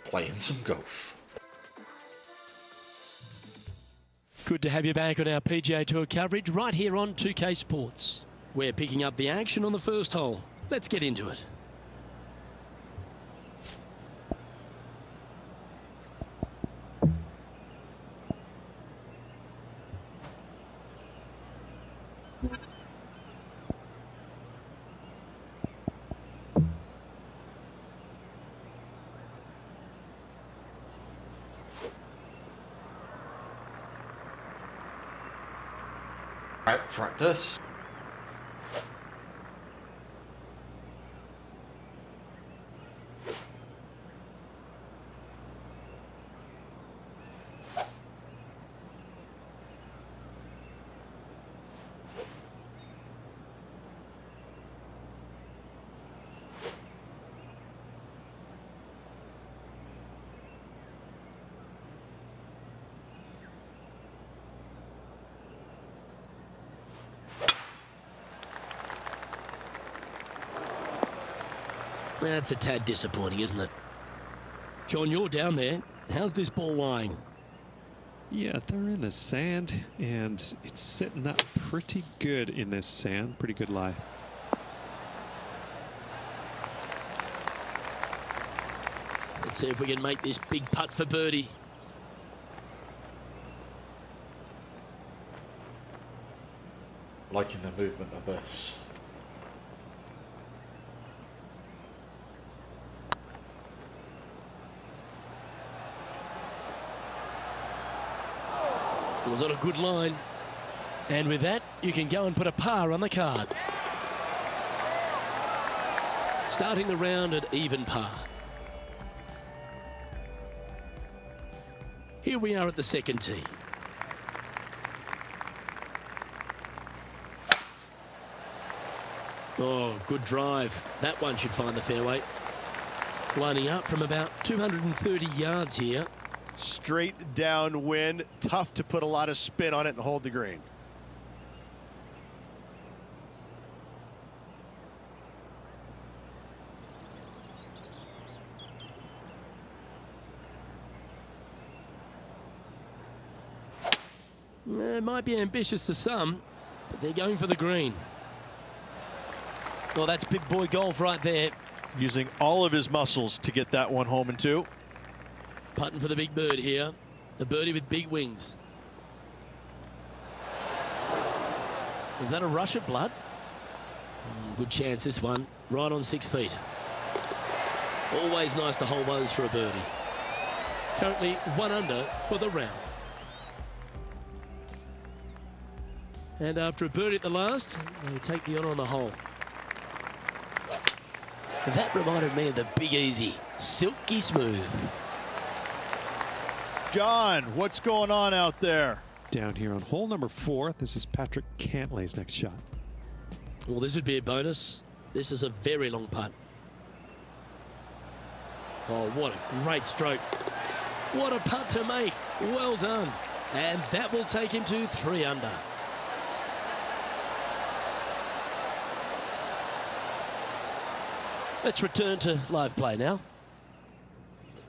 playing some golf. Good to have you back on our PGA Tour coverage right here on 2K Sports. We're picking up the action on the first hole. Let's get into it. Right, practice. That's a tad disappointing, isn't it? John, you're down there. How's this ball lying? Yeah, they're in the sand, and it's sitting up pretty good in this sand. Pretty good lie. Let's see if we can make this big putt for birdie. Liking the movement of this. It was on a good line. And with that, you can go and put a par on the card. Starting the round at even par. Here we are at the second tee. Oh, good drive. That one should find the fairway. Lining up from about 230 yards here. Straight downwind, tough to put a lot of spin on it and hold the green. It might be ambitious to some, but they're going for the green. Well, that's big boy golf right there. Using all of his muscles to get that one home in two. Putting for the big bird here. The birdie with big wings. Was that a rush of blood? Good chance this one. Right on 6 feet. Always nice to hold those for a birdie. Currently 1 under for the round. And after a birdie at the last, they take the honour on the hole. That reminded me of the Big Easy. Silky smooth. John, what's going on out there? Down here on hole number 4, this is Patrick Cantlay's next shot. Well, this would be a bonus. This is a very long putt. Oh, what a great stroke. What a putt to make. Well done. And that will take him to 3 under. Let's return to live play now.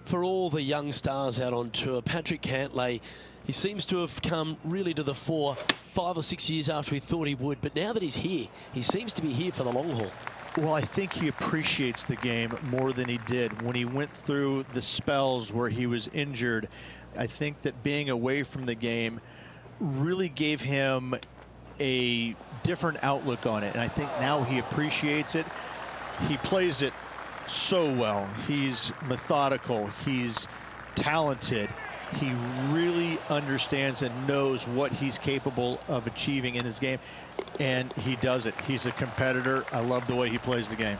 For all the young stars out on tour, Patrick Cantlay, he seems to have come really to the fore 5 or 6 years after we thought he would. But now that he's here, he seems to be here for the long haul. Well, I think he appreciates the game more than he did when he went through the spells where he was injured. I think that being away from the game really gave him a different outlook on it. And I think now he appreciates it. He plays it so well. He's methodical. He's talented. He really understands and knows what he's capable of achieving in his game, and he does it. He's a competitor. I love the way he plays the game.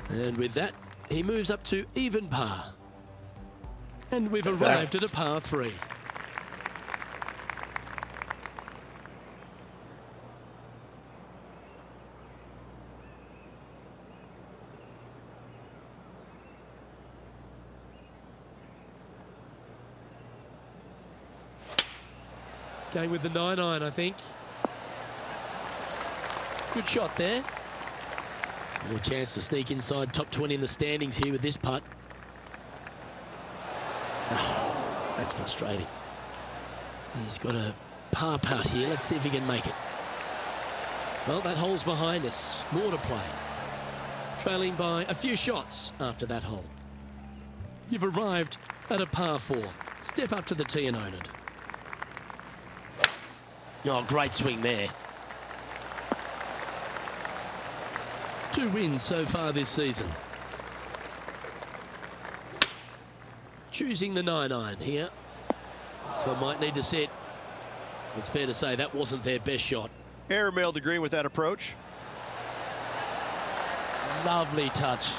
And with that, he moves up to even par. And we've arrived at a par 3. Going with the 9-iron, I think. Good shot there. More chance to sneak inside top 20 in the standings here with this putt. That's frustrating. He's got a par putt here. Let's see if he can make it. Well, that hole's behind us. More to play. Trailing by a few shots after that hole. You've arrived at a par 4. Step up to the tee and own it. Oh, great swing there. 2 wins so far this season. Choosing the 9-iron here. This one might need to set. It's fair to say that wasn't their best shot. Airmailed the green with that approach. Lovely touch.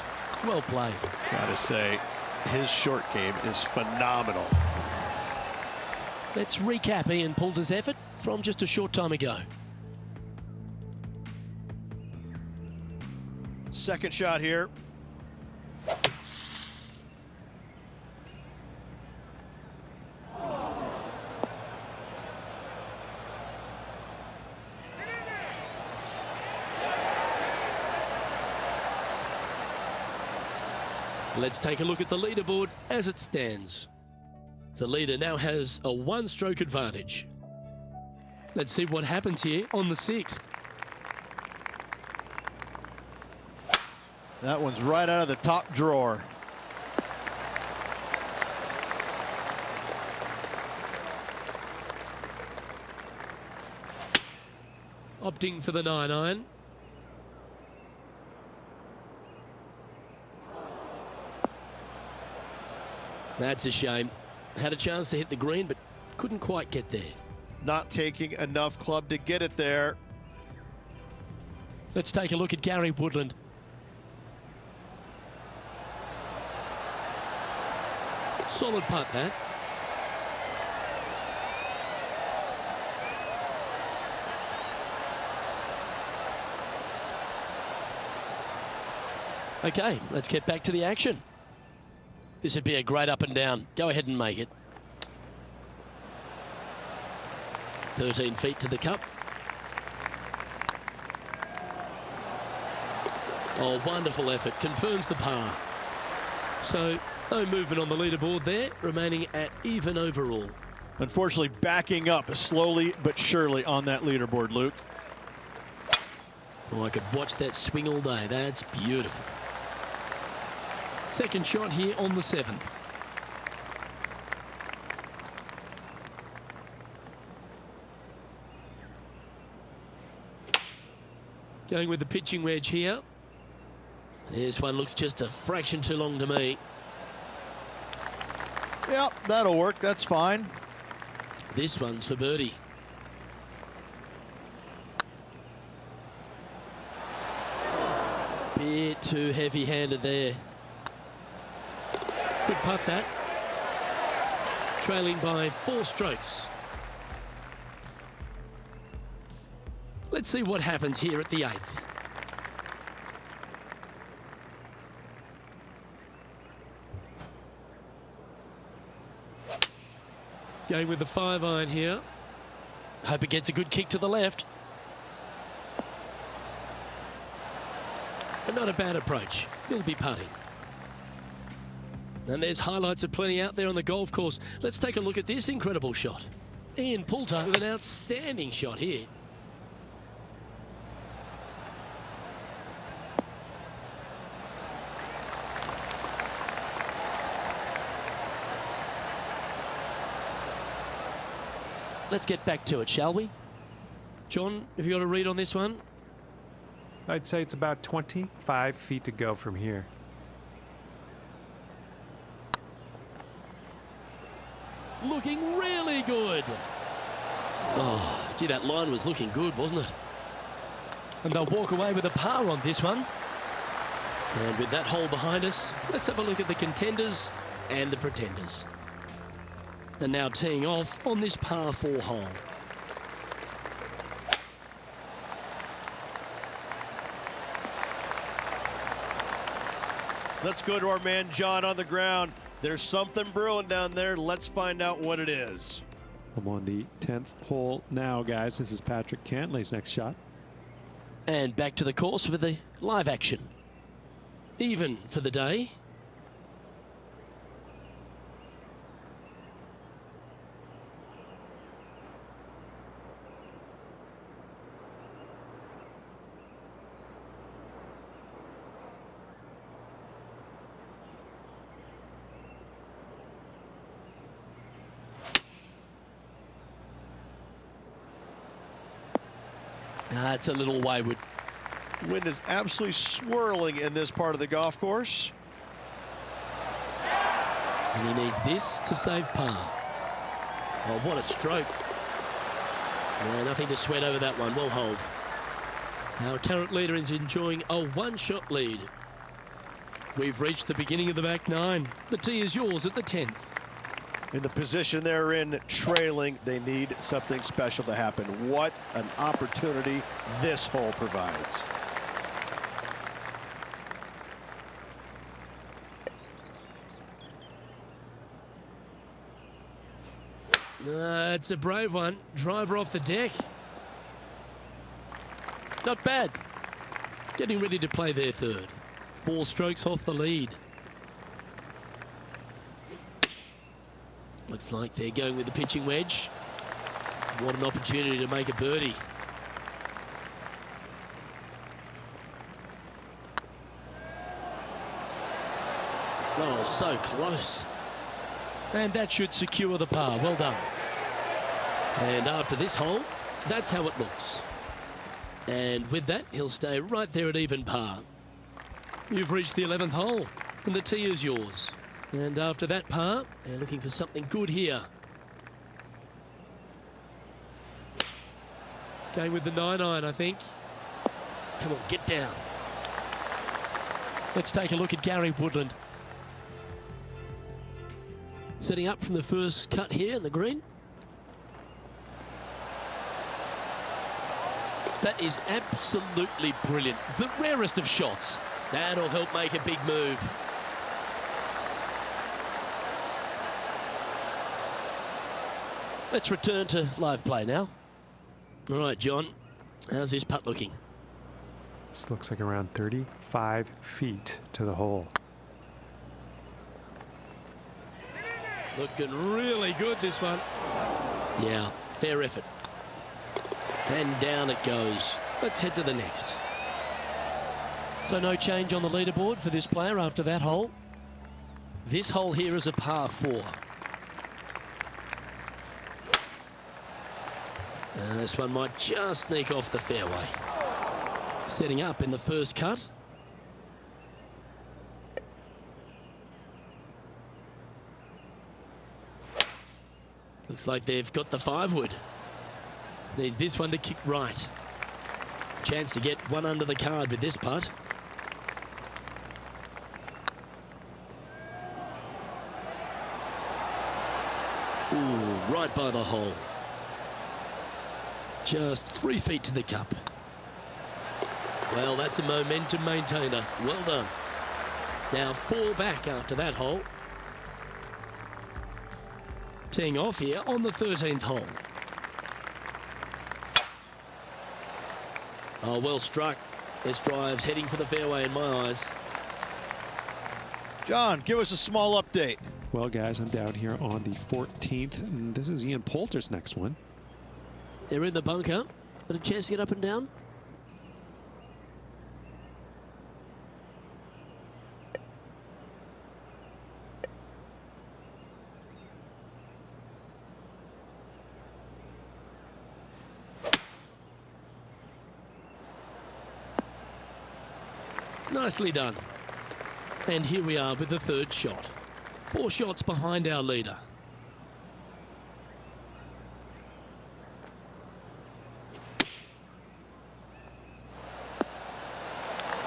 Well played. Gotta say, his short game is phenomenal. Let's recap Ian Poulter's effort from just a short time ago. Second shot here. Let's take a look at the leaderboard as it stands. The leader now has a 1-stroke advantage. Let's see what happens here on the 6th. That one's right out of the top drawer. Opting for the 9-iron. That's a shame. Had a chance to hit the green, but couldn't quite get there. Not taking enough club to get it there. Let's take a look at Gary Woodland. Solid putt, that. Okay, let's get back to the action. This would be a great up and down. Go ahead and make it. 13 feet to the cup. Oh, wonderful effort. Confirms the par. So, no movement on the leaderboard there, remaining at even overall. Unfortunately, backing up slowly but surely on that leaderboard, Luke. Oh, I could watch that swing all day. That's beautiful. Second shot here on the 7th. Going with the pitching wedge here. This one looks just a fraction too long to me. Yep, that'll work. That's fine. This one's for birdie. Bit too heavy-handed there. Good putt, that. Trailing by 4 strokes. Let's see what happens here at the 8th. Going with the 5-iron here. Hope it gets a good kick to the left. And not a bad approach. He'll be putting. And there's highlights aplenty out there on the golf course. Let's take a look at this incredible shot. Ian Poulter with an outstanding shot here. Let's get back to it, shall we? John, have you got a read on this one? I'd say it's about 25 feet to go from here. Looking really good. Oh, gee, that line was looking good, wasn't it? And they'll walk away with a par on this one. And with that hole behind us, let's have a look at the contenders and the pretenders. And now teeing off on this par 4 hole. Let's go to our man John on the ground. There's something brewing down there. Let's find out what it is. I'm on the 10th hole now, guys. This is Patrick Cantlay's next shot. And back to the course with the live action. Even for the day. It's a little wayward. Wind is absolutely swirling in this part of the golf course. And he needs this to save par. Oh, what a stroke. Yeah, nothing to sweat over that one. Well hold. Our current leader is enjoying a one-shot lead. We've reached the beginning of the back nine. The tee is yours at the 10th. In the position they're in, trailing, they need something special to happen. What an opportunity this hole provides. It's a brave one. Driver off the deck. Not bad. Getting ready to play their third. 4 strokes off the lead. Looks like they're going with the pitching wedge. What an opportunity to make a birdie. Oh, so close. And that should secure the par. Well done. And after this hole, that's how it looks. And with that, he'll stay right there at even par. You've reached the 11th hole, and the tee is yours. And after that par, they're looking for something good here. Going with the 9-iron, I think. Come on, get down. Let's take a look at Gary Woodland. Setting up from the first cut here in the green. That is absolutely brilliant. The rarest of shots. That'll help make a big move. Let's return to live play now. All right, John, how's this putt looking? This looks like around 35 feet to the hole. Looking really good, this one. Yeah, fair effort. And down it goes. Let's head to the next. So no change on the leaderboard for this player after that hole. This hole here is a par 4. This one might just sneak off the fairway. Setting up in the first cut. Looks like they've got the 5-wood. Needs this one to kick right. Chance to get one under the card with this putt. Ooh, right by the hole. Just 3 feet to the cup. Well, that's a momentum maintainer. Well done. Now 4 back after that hole. Teeing off here on the 13th hole. Oh, well struck. This drive's heading for the fairway in my eyes. John, give us a small update. Well, guys, I'm down here on the 14th, and this is Ian Poulter's next one. They're in the bunker. Got a chance to get up and down? Nicely done. And here we are with the third shot. 4 shots behind our leader.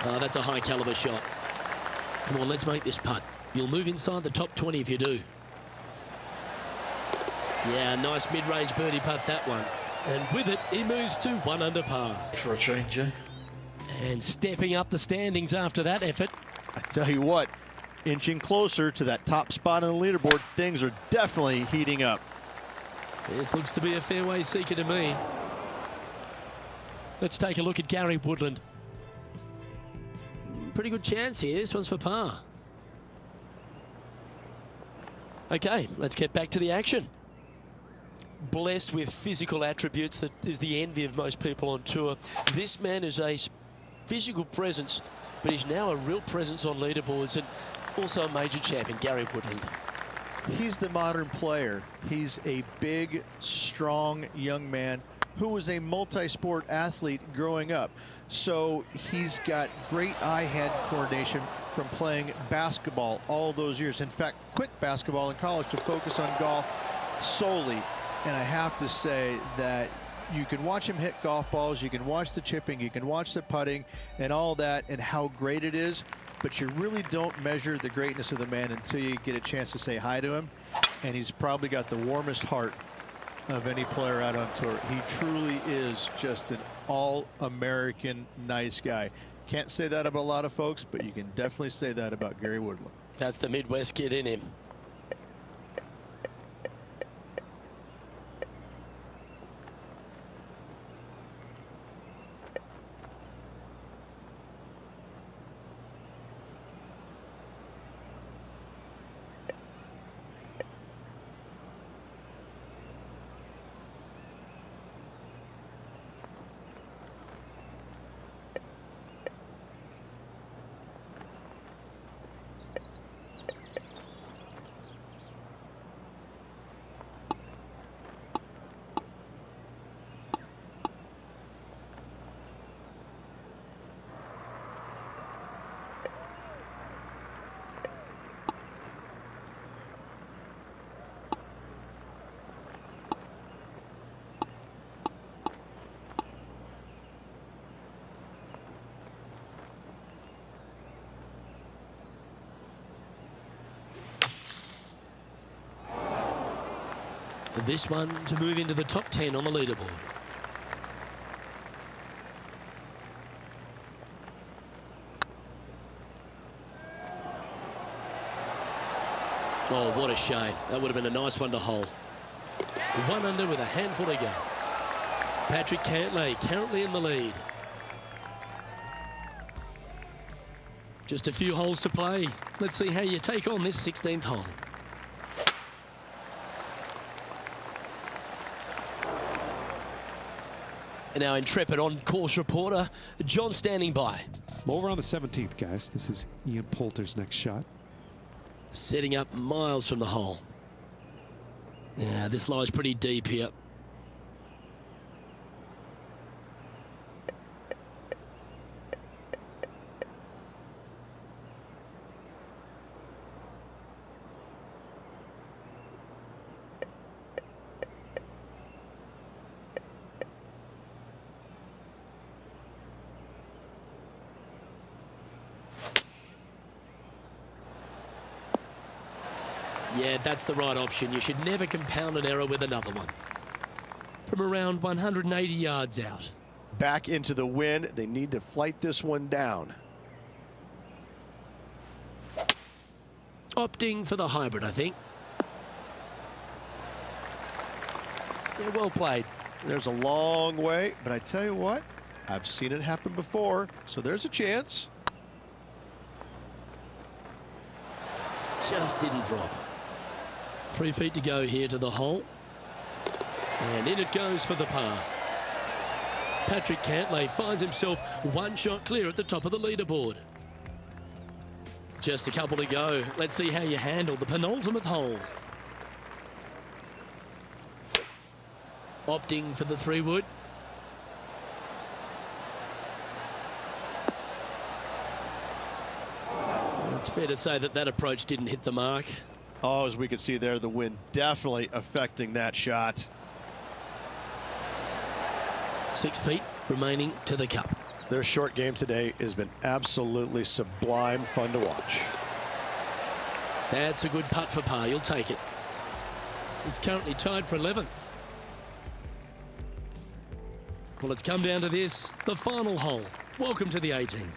Oh, that's a high caliber shot. Come on, let's make this putt. You'll move inside the top 20 if you do. Yeah, nice mid-range birdie putt, that one. And with it, he moves to 1 under par. For a change, eh? And stepping up the standings after that effort. I tell you what, inching closer to that top spot on the leaderboard, things are definitely heating up. This looks to be a fairway seeker to me. Let's take a look at Gary Woodland. Pretty good chance here. This one's for par. Okay, let's get back to the action. Blessed with physical attributes that is the envy of most people on tour. This man is a physical presence, but he's now a real presence on leaderboards and also a major champion, Gary Woodland. He's the modern player. He's a big, strong young man who was a multi-sport athlete growing up. So he's got great eye-hand coordination from playing basketball all those years. In fact, quit basketball in college to focus on golf solely. And I have to say that you can watch him hit golf balls, you can watch the chipping, you can watch the putting and all that and how great it is, but you really don't measure the greatness of the man until you get a chance to say hi to him. And he's probably got the warmest heart of any player out on tour. He truly is just an all-American nice guy. Can't say that about a lot of folks, but you can definitely say that about Gary Woodland. That's the Midwest kid in him. This one to move into the top 10 on the leaderboard. Oh, what a shame. That would have been a nice one to hole. 1 under with a handful to go. Patrick Cantlay currently in the lead. Just a few holes to play. Let's see how you take on this 16th hole. And our intrepid on-course reporter, John, standing by. Over on the 17th, guys. This is Ian Poulter's next shot. Setting up miles from the hole. Yeah, this lies pretty deep here. Yeah, that's the right option. You should never compound an error with another one. From around 180 yards out. Back into the wind. They need to flight this one down. Opting for the hybrid, I think. Yeah, well played. There's a long way, but I tell you what, I've seen it happen before, so there's a chance. Just didn't drop. 3 feet to go here to the hole. And in it goes for the par. Patrick Cantlay finds himself 1 shot clear at the top of the leaderboard. Just a couple to go. Let's see how you handle the penultimate hole. Opting for the 3-wood. It's fair to say that that approach didn't hit the mark. Oh, as we can see there, the wind definitely affecting that shot. 6 feet remaining to the cup. Their short game today has been absolutely sublime fun to watch. That's a good putt for par. You'll take it. He's currently tied for 11th. Well, it's come down to this, the final hole. Welcome to the 18th.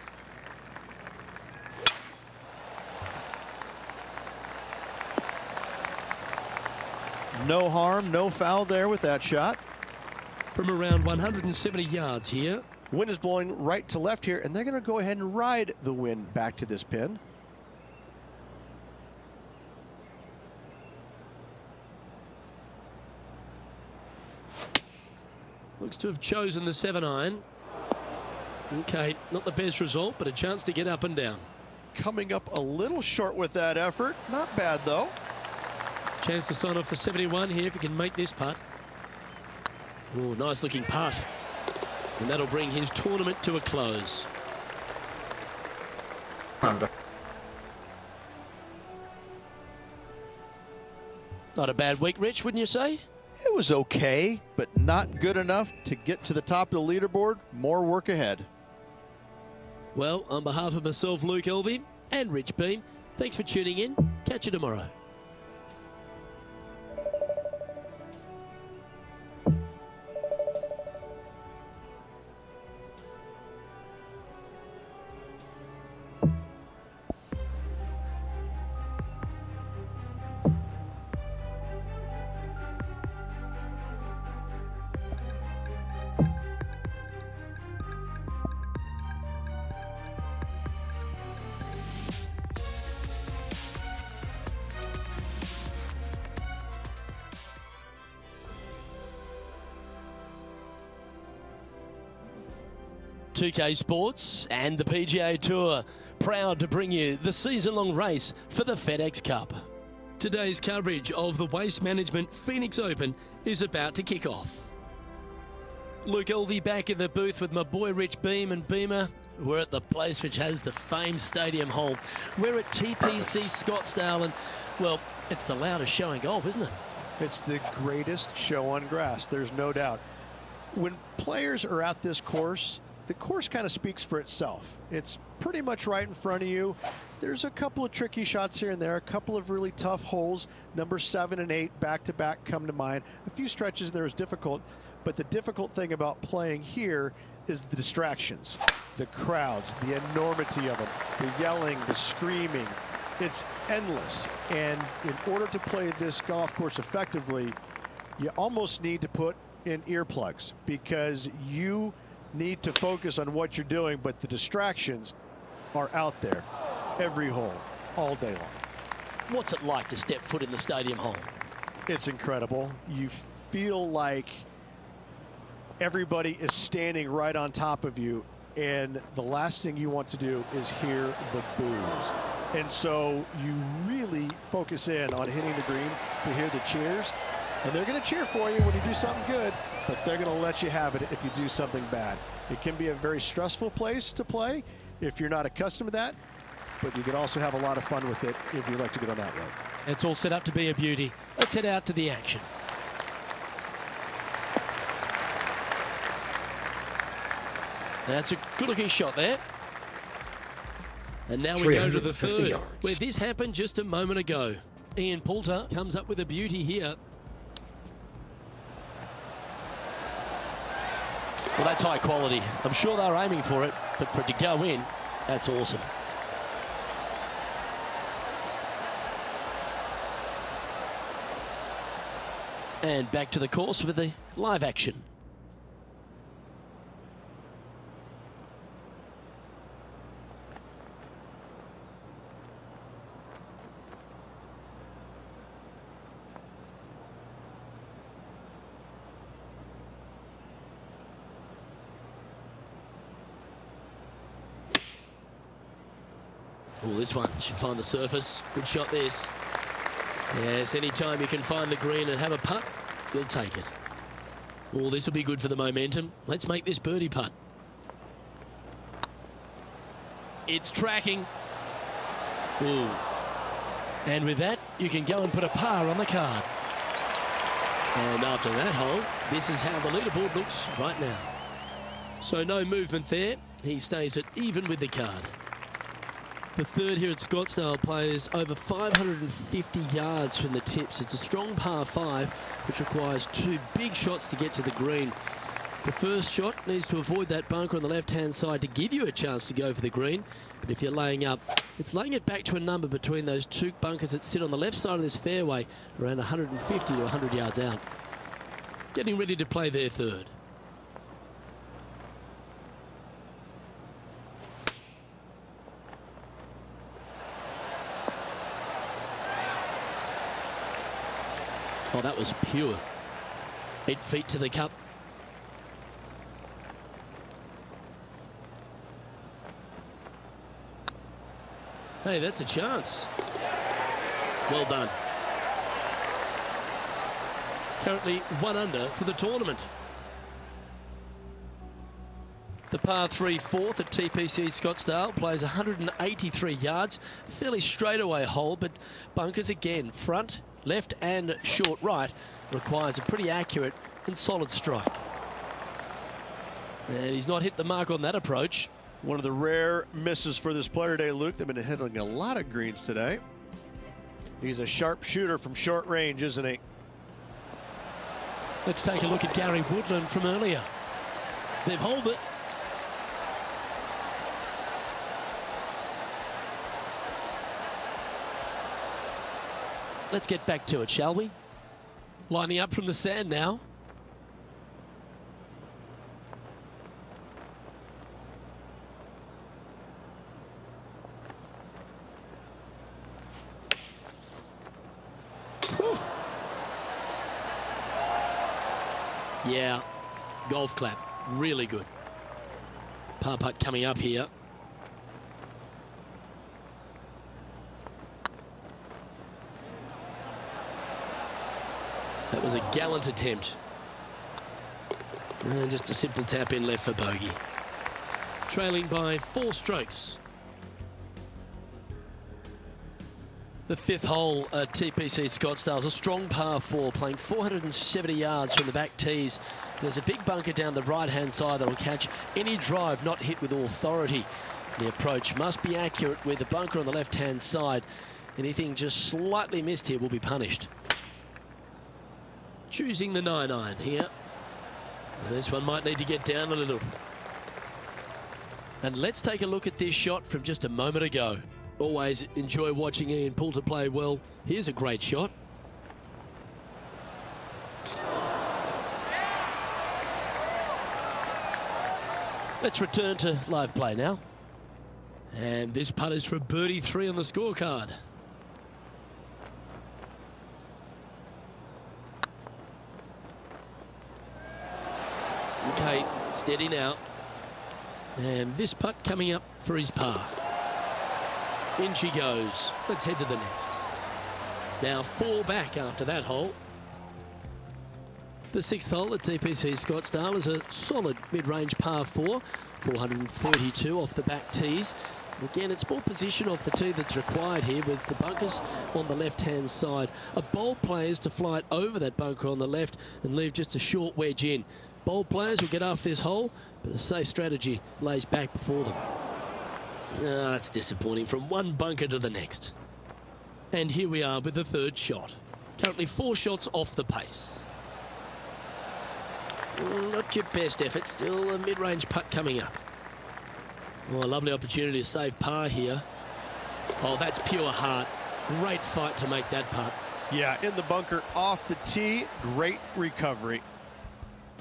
No harm, no foul there with that shot. From around 170 yards here. Wind is blowing right to left here, and they're going to go ahead and ride the wind back to this pin. Looks to have chosen the 7-iron. Okay, not the best result, but a chance to get up and down. Coming up a little short with that effort. Not bad, though. Chance to sign off for 71 here if he can make this putt. Oh, nice looking putt. And that'll bring his tournament to a close. Under. Not a bad week, Rich, wouldn't you say? It was okay, but not good enough to get to the top of the leaderboard. More work ahead. Well, on behalf of myself, Luke Elvey, and Rich Beam, thanks for tuning in. Catch you tomorrow. .2K Sports and the PGA Tour proud to bring you the season-long race for the FedEx Cup. Today's coverage of the Waste Management Phoenix Open is about to kick off. Luke Elvey back in the booth with my boy Rich Beam and Beamer. We're at the place which has the famed stadium hole. We're at TPC Scottsdale, and well, it's the loudest show in golf, isn't it? It's the greatest show on grass, there's no doubt. When players are at this course, the course kind of speaks for itself. It's pretty much right in front of you. There's a couple of tricky shots here and there, a couple of really tough holes. Number 7 and 8 back-to-back come to mind. A few stretches there was difficult, but the difficult thing about playing here is the distractions, the crowds, the enormity of them, the yelling, the screaming. It's endless, and in order to play this golf course effectively, you almost need to put in earplugs because you need to focus on what you're doing, but the distractions are out there every hole, all day long. What's it like to step foot in the stadium hole? It's incredible. You feel like everybody is standing right on top of you, and the last thing you want to do is hear the boos. And so you really focus in on hitting the green to hear the cheers, and they're going to cheer for you when you do something good, but they're going to let you have it if you do something bad. It can be a very stressful place to play if you're not accustomed to that, but you can also have a lot of fun with it if you like to get on that road. It's all set up to be a beauty. Let's head out to the action. That's a good-looking shot there. And now we go to the 350 third, yards. where this happened just a moment ago. Ian Poulter comes up with a beauty here. Well, that's high quality. I'm sure they're aiming for it, but for it to go in, that's awesome. And back to the course with the live action. Oh, this one should find the surface. Good shot, this. Yes, anytime you can find the green and have a putt, you'll take it. Oh, this will be good for the momentum. Let's make this birdie putt. It's tracking. Ooh. And with that, you can go and put a par on the card. And after that hole, this is how the leaderboard looks right now. So no movement there. He stays at even with the card. The third here at Scottsdale plays over 550 yards from the tips. It's a strong par 5, which requires 2 big shots to get to the green. The first shot needs to avoid that bunker on the left-hand side to give you a chance to go for the green. But if you're laying up, it's laying it back to a number between those 2 bunkers that sit on the left side of this fairway, around 150 to 100 yards out. Getting ready to play their third. Oh, that was pure. 8 feet to the cup. Hey, that's a chance. Well done. Currently 1 under for the tournament. The par 3 fourth at TPC Scottsdale plays 183 yards, a fairly straightaway hole, but bunkers again, front, left and short right, requires a pretty accurate and solid strike. And he's not hit the mark on that approach. One of the rare misses for this player today, Luke. They've been hitting a lot of greens today. He's a sharp shooter from short range, isn't he? Let's take a look at Gary Woodland from earlier. They've holed it. Let's get back to it, shall we? Lining up from the sand now. Whew. Yeah, golf clap, really good. Par putt coming up here. That was a gallant attempt. And just a simple tap in left for bogey. Trailing by 4 strokes. The 5th hole at TPC Scottsdale is a strong par 4, playing 470 yards from the back tees. There's a big bunker down the right-hand side that will catch any drive not hit with authority. The approach must be accurate with the bunker on the left-hand side. Anything just slightly missed here will be punished. Choosing the 9-iron here. This one might need to get down a little. And let's take a look at this shot from just a moment ago. Always enjoy watching Ian Poulter play well. Here's a great shot. Let's return to live play now. And this putt is for birdie 3 on the scorecard. Okay, steady now. And this putt coming up for his par. In she goes. Let's head to the next. Now 4 back after that hole. The 6th hole at TPC Scottsdale is a solid mid-range par 4, 432 off the back tees. Again, it's more position off the tee that's required here with the bunkers on the left-hand side. A bold player is to fly it over that bunker on the left and leave just a short wedge in. Bold players will get off this hole, but a safe strategy lays back before them. That's disappointing from one bunker to the next. And here we are with the 3rd shot. Currently 4 shots off the pace. Not your best effort, still a mid-range putt coming up. Oh, a lovely opportunity to save par here. Oh, that's pure heart. Great fight to make that putt. Yeah, in the bunker off the tee, great recovery.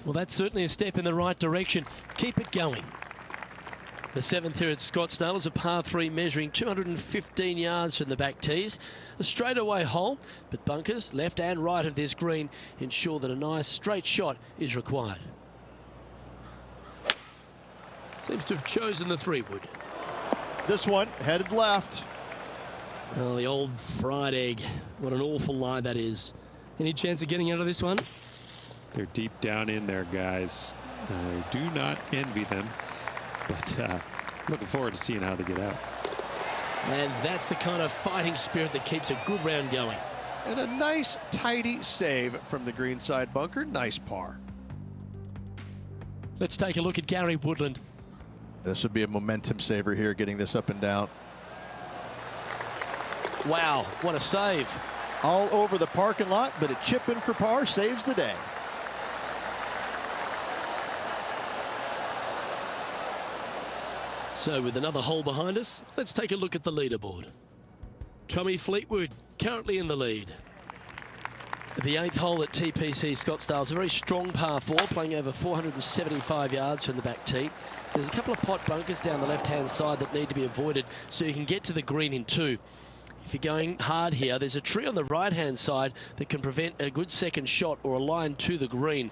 Well, that's certainly a step in the right direction. Keep it going. The 7th here at Scottsdale is a par 3 measuring 215 yards from the back tees. A straightaway hole, but bunkers left and right of this green ensure that a nice straight shot is required. Seems to have chosen the 3-wood. This one headed left. Oh, the old fried egg. What an awful lie that is. Any chance of getting out of this one? They're deep down in there, guys. I do not envy them, but looking forward to seeing how they get out. And that's the kind of fighting spirit that keeps a good round going. And a nice, tidy save from the greenside bunker. Nice par. Let's take a look at Gary Woodland. This would be a momentum saver here, getting this up and down. Wow, what a save. All over the parking lot, but a chip in for par saves the day. So with another hole behind us, let's take a look at the leaderboard. Tommy Fleetwood currently in the lead. The 8th hole at TPC Scottsdale is a very strong par 4, playing over 475 yards from the back tee. There's a couple of pot bunkers down the left-hand side that need to be avoided so you can get to the green in 2. If you're going hard here, there's a tree on the right-hand side that can prevent a good second shot or a line to the green.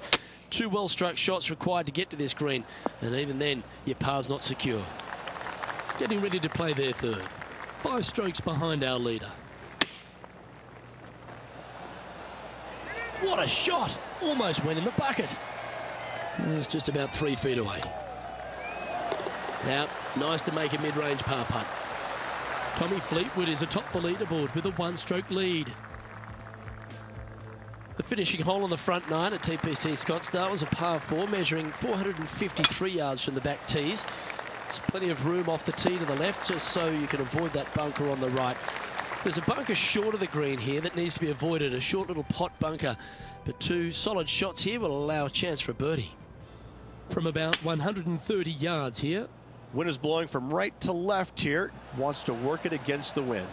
2 well-struck shots required to get to this green, and even then, your par's not secure. Getting ready to play their 3rd. 5 strokes behind our leader. What a shot! Almost went in the bucket. It's just about 3 feet away. Now, nice to make a mid-range par putt. Tommy Fleetwood is atop the leaderboard with a one-stroke lead. The finishing hole on the front nine at TPC Scottsdale is a par 4, measuring 453 yards from the back tees. There's plenty of room off the tee to the left, just so you can avoid that bunker on the right. There's a bunker short of the green here that needs to be avoided, a short little pot bunker. But 2 solid shots here will allow a chance for a birdie. From about 130 yards here. Wind is blowing from right to left here. Wants to work it against the wind.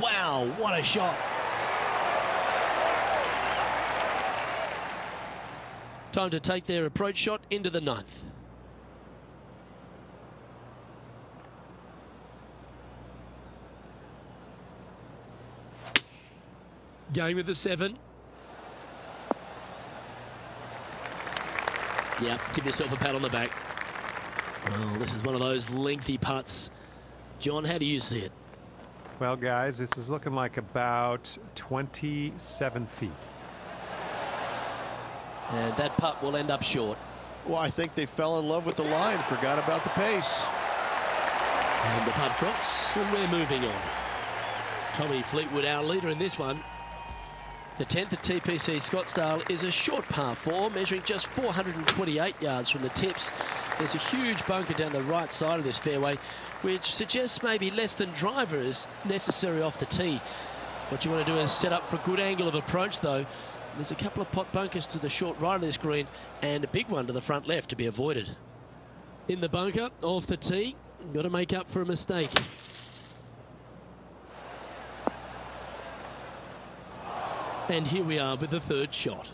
Wow, what a shot. Time to take their approach shot into the 9th. Going with the 7. Yep, give yourself a pat on the back. Well, this is one of those lengthy putts. John, how do you see it? Well, guys, this is looking like about 27 feet. And that putt will end up short. Well, I think they fell in love with the line, forgot about the pace. And the putt drops, and we're moving on. Tommy Fleetwood, our leader in this one. The 10th at TPC Scottsdale is a short par 4, measuring just 428 yards from the tips. There's a huge bunker down the right side of this fairway, which suggests maybe less than driver is necessary off the tee. What you want to do is set up for a good angle of approach, though. There's a couple of pot bunkers to the short right of this green and a big one to the front left to be avoided. In the bunker, off the tee, got to make up for a mistake. And here we are with the 3rd shot.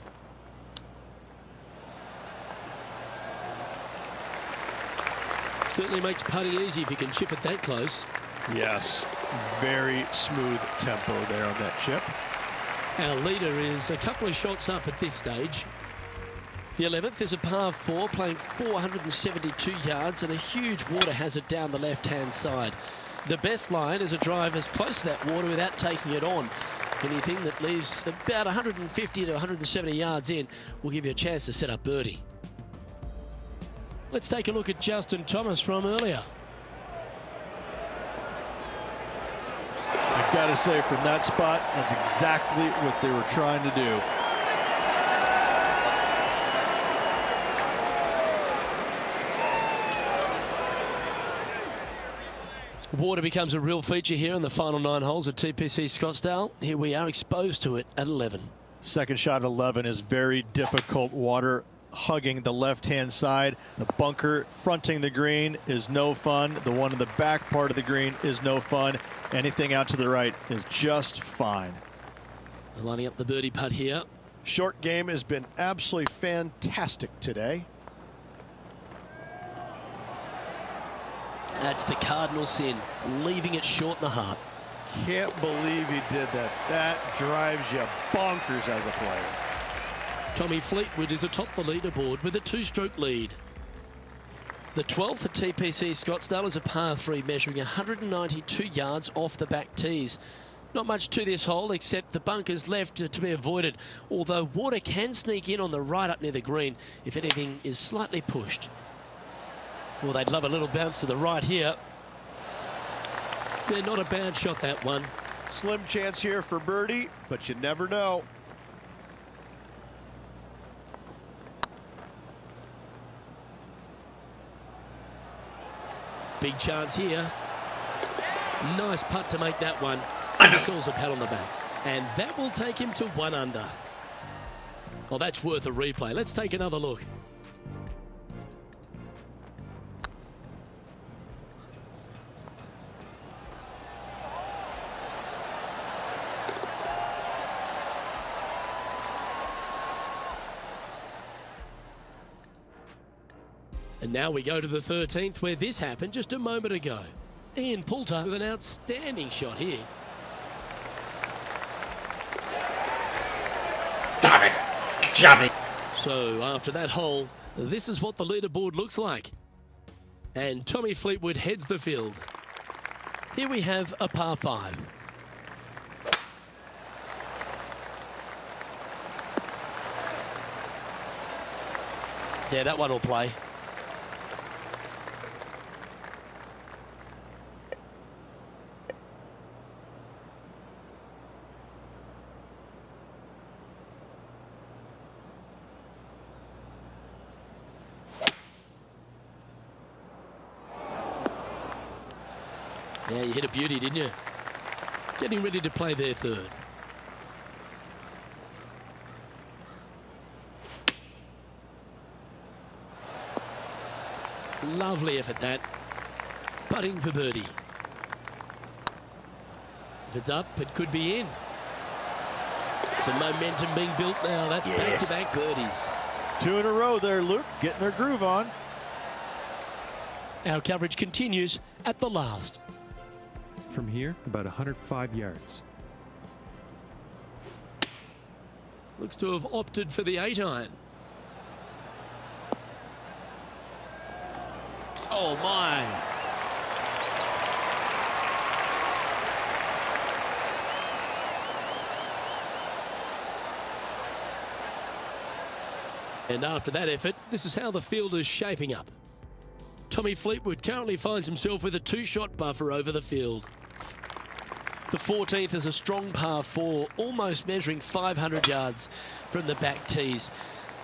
Certainly makes putting easy if you can chip it that close. Yes, very smooth tempo there on that chip. Our leader is a couple of shots up at this stage. The 11th is a par 4, playing 472 yards and a huge water hazard down the left-hand side. The best line is a drive as close to that water without taking it on. Anything that leaves about 150 to 170 yards in will give you a chance to set up birdie. Let's take a look at Justin Thomas from earlier. I've got to say, from that spot, that's exactly what they were trying to do. Water becomes a real feature here in the final 9 holes at TPC Scottsdale. Here we are exposed to it at 11. Second shot at 11 is very difficult. Water hugging the left-hand side. The bunker fronting the green is no fun. The one in the back part of the green is no fun. Anything out to the right is just fine. Lining up the birdie putt here. Short game has been absolutely fantastic today. That's the cardinal sin, leaving it short in the heart. Can't believe he did that. That drives you bonkers as a player. Tommy Fleetwood is atop the leaderboard with a 2-stroke lead. The 12th at TPC Scottsdale is a par 3, measuring 192 yards off the back tees. Not much to this hole except the bunkers left to be avoided, although water can sneak in on the right up near the green if anything is slightly pushed. Well, they'd love a little bounce to the right here. They're not a bad shot, that one. Slim chance here for birdie, but you never know. Big chance here. Nice putt to make that one. Whistles a pat on the back. And that will take him to 1 under. Well, that's worth a replay. Let's take another look. And now we go to the 13th, where this happened just a moment ago. Ian Poulter with an outstanding shot here. Damn it! Damn it! So after that hole, this is what the leaderboard looks like. And Tommy Fleetwood heads the field. Here we have a par 5. Yeah, that one will play. Yeah, you hit a beauty, didn't you? Getting ready to play their third. Lovely effort that. Putting for birdie. If it's up, it could be in. Some momentum being built now. That's back-to-back birdies. 2 in a row there, Luke, getting their groove on. Our coverage continues at the last. From here, about 105 yards. Looks to have opted for the 8-iron. Oh, my. And after that effort, this is how the field is shaping up. Tommy Fleetwood currently finds himself with a 2-shot buffer over the field. The 14th is a strong par 4, almost measuring 500 yards from the back tees.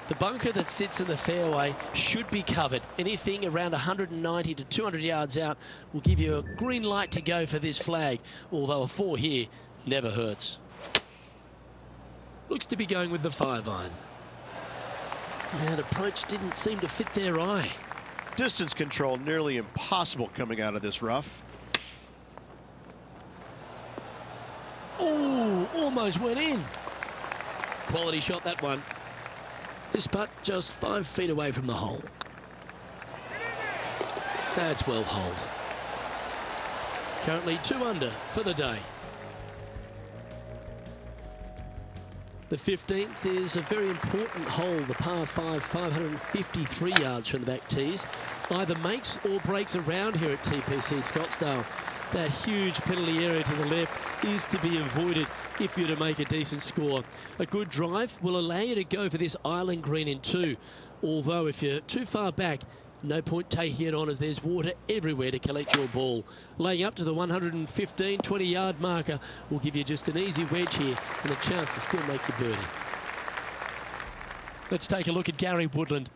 The bunker that sits in the fairway should be covered. Anything around 190 to 200 yards out will give you a green light to go for this flag, although a 4 here never hurts. Looks to be going with the 5-iron. That approach didn't seem to fit their eye. Distance control nearly impossible coming out of this rough. Oh, almost went in. Quality shot, that one. This putt just 5 feet away from the hole. That's well holed. Currently 2 under for the day. The 15th is a very important hole, the par 5, 553 yards from the back tees. Either makes or breaks around here at TPC Scottsdale. That huge penalty area to the left is to be avoided if you're to make a decent score. A good drive will allow you to go for this island green in 2. Although if you're too far back, no point taking it on as there's water everywhere to collect your ball. Laying up to the 115, 20-yard marker will give you just an easy wedge here and a chance to still make your birdie. Let's take a look at Gary Woodland.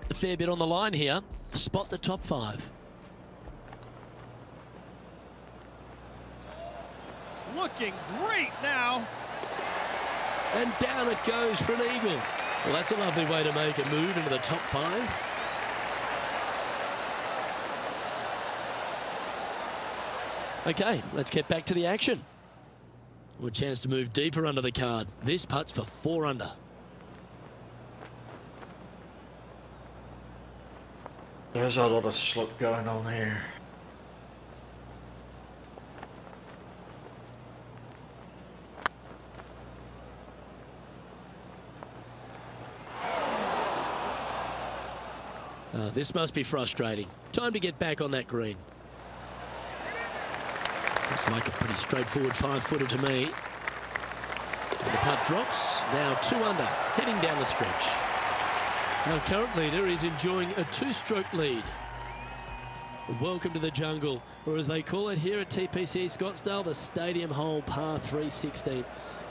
A fair bit on the line here. Spot the top 5. Looking great now. And down it goes for an eagle. Well, that's a lovely way to make a move into the top 5. Okay, let's get back to the action. Well, a chance to move deeper under the card. This putt's for 4 under. There's a lot of slope going on here. This must be frustrating. Time to get back on that green. Looks like a pretty straightforward 5-footer to me. And the putt drops. Now 2 under, heading down the stretch. Our current leader is enjoying a 2-stroke lead. Welcome to the jungle, or as they call it here at TPC Scottsdale, the Stadium Hole par 3 16th.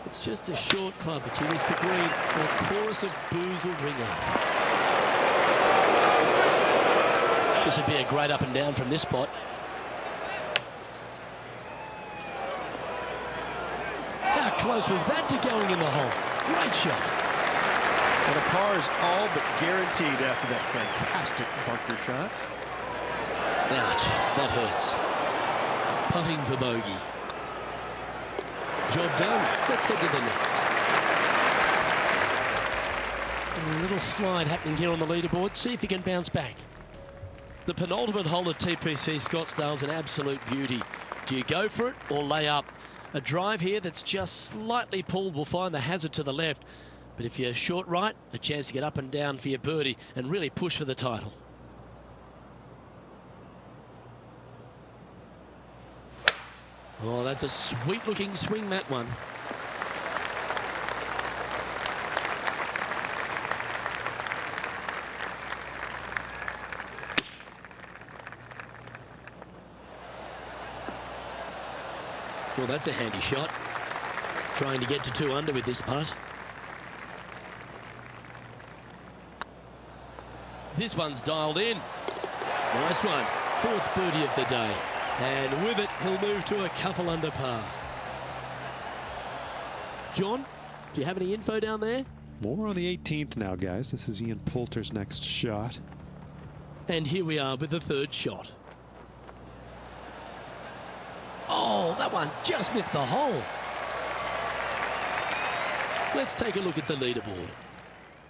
It's just a short club, but you miss the green, and a chorus of boos will ring out. This would be a great up and down from this spot. How close was that to going in the hole? Great shot. And a par is all but guaranteed after that fantastic bunker shot. Ouch, that hurts. Putting for bogey. Job done. Let's head to the next. A little slide happening here on the leaderboard. See if you can bounce back. The penultimate hole at TPC Scottsdale's an absolute beauty. Do you go for it or lay up? A drive here that's just slightly pulled will find the hazard to the left. But if you're short right, a chance to get up and down for your birdie and really push for the title. Oh, that's a sweet-looking swing, that one. Well, that's a handy shot. Trying to get to 2 under with this putt. This one's dialed in. Nice one. 4th birdie of the day. And with it, he'll move to a couple under par. John, do you have any info down there? More on the 18th now, guys. This is Ian Poulter's next shot. And here we are with the 3rd shot. Oh, that one just missed the hole. Let's take a look at the leaderboard.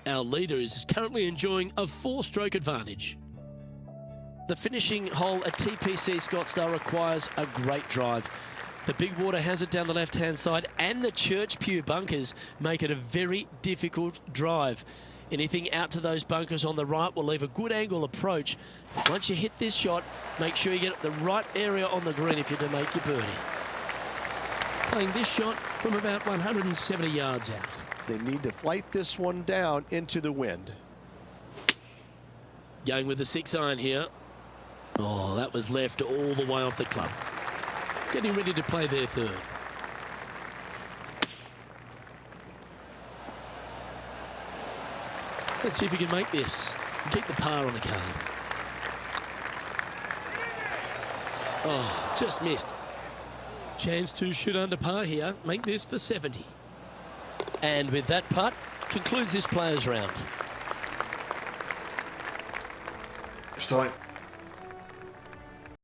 Our leader is currently enjoying a 4-stroke advantage. The finishing hole at TPC Scottsdale requires a great drive. The big water hazard down the left-hand side and the Church Pew bunkers make it a very difficult drive. Anything out to those bunkers on the right will leave a good angle approach. Once you hit this shot, make sure you get the right area on the green if you're to make your birdie. Playing this shot from about 170 yards out. They need to flight this one down into the wind. Going with the 6-iron here. Oh, that was left all the way off the club. Getting ready to play their 3rd. Let's see if we can make this and keep the par on the card. Oh, just missed. Chance to shoot under par here. Make this for 70. And with that putt, concludes this players round. Next time.